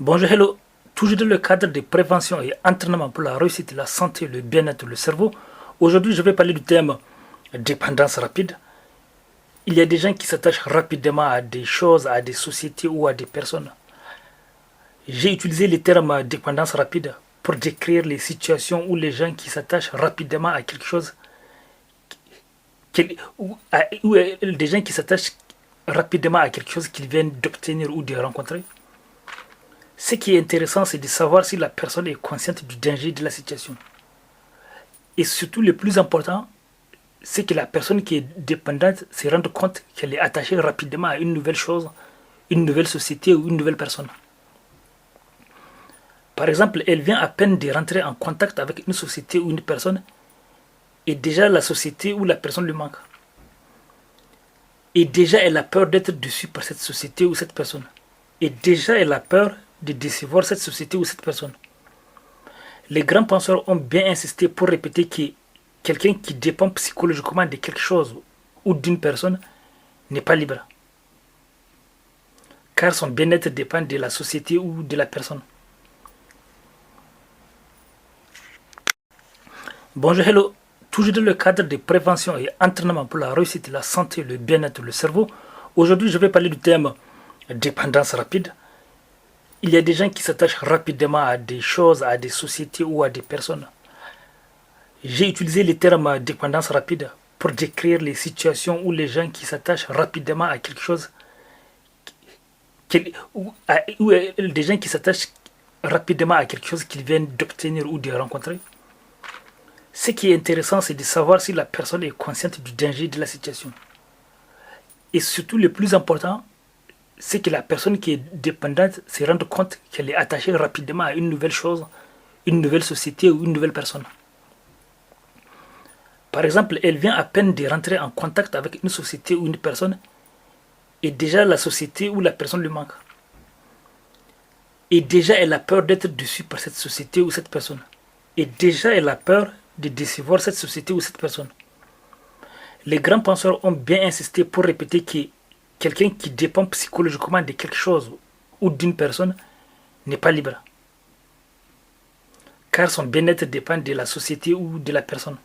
Bonjour, hello. Toujours dans le cadre de prévention et entraînement pour la réussite, la santé, le bien-être, le cerveau. Aujourd'hui, je vais parler du thème dépendance rapide. Il y a des gens qui s'attachent rapidement à des choses, à des sociétés ou à des personnes. J'ai utilisé le terme dépendance rapide pour décrire les situations où les gens qui s'attachent rapidement à quelque chose, ou des gens qui s'attachent rapidement à quelque chose qu'ils viennent d'obtenir ou de rencontrer. Ce qui est intéressant, c'est de savoir si la personne est consciente du danger de la situation. Et surtout, le plus important, c'est que la personne qui est dépendante se rende compte qu'elle est attachée rapidement à une nouvelle chose, une nouvelle société ou une nouvelle personne. Par exemple, elle vient à peine de rentrer en contact avec une société ou une personne, et déjà la société ou la personne lui manque. Et déjà elle a peur d'être déçue par cette société ou cette personne. Et déjà elle a peur de décevoir cette société ou cette personne. Les grands penseurs ont bien insisté pour répéter que quelqu'un qui dépend psychologiquement de quelque chose ou d'une personne n'est pas libre. Car son bien-être dépend de la société ou de la personne. Bonjour, hello. Toujours dans le cadre de prévention et entraînement pour la réussite, la santé, le bien-être, le cerveau. Aujourd'hui, je vais parler du thème dépendance rapide. Il y a des gens qui s'attachent rapidement à des choses, à des sociétés ou à des personnes. J'ai utilisé le terme dépendance rapide pour décrire les situations où les gens qui s'attachent rapidement à quelque chose, ou des gens qui s'attachent rapidement à quelque chose qu'ils viennent d'obtenir ou de rencontrer. Ce qui est intéressant, c'est de savoir si la personne est consciente du danger de la situation. Et surtout, le plus important, c'est que la personne qui est dépendante se rende compte qu'elle est attachée rapidement à une nouvelle chose, une nouvelle société ou une nouvelle personne. Par exemple, elle vient à peine de rentrer en contact avec une société ou une personne, et déjà la société ou la personne lui manque. Et déjà elle a peur d'être déçue par cette société ou cette personne. Et déjà elle a peur de décevoir cette société ou cette personne. Les grands penseurs ont bien insisté pour répéter que quelqu'un qui dépend psychologiquement de quelque chose ou d'une personne n'est pas libre. Car son bien-être dépend de la société ou de la personne.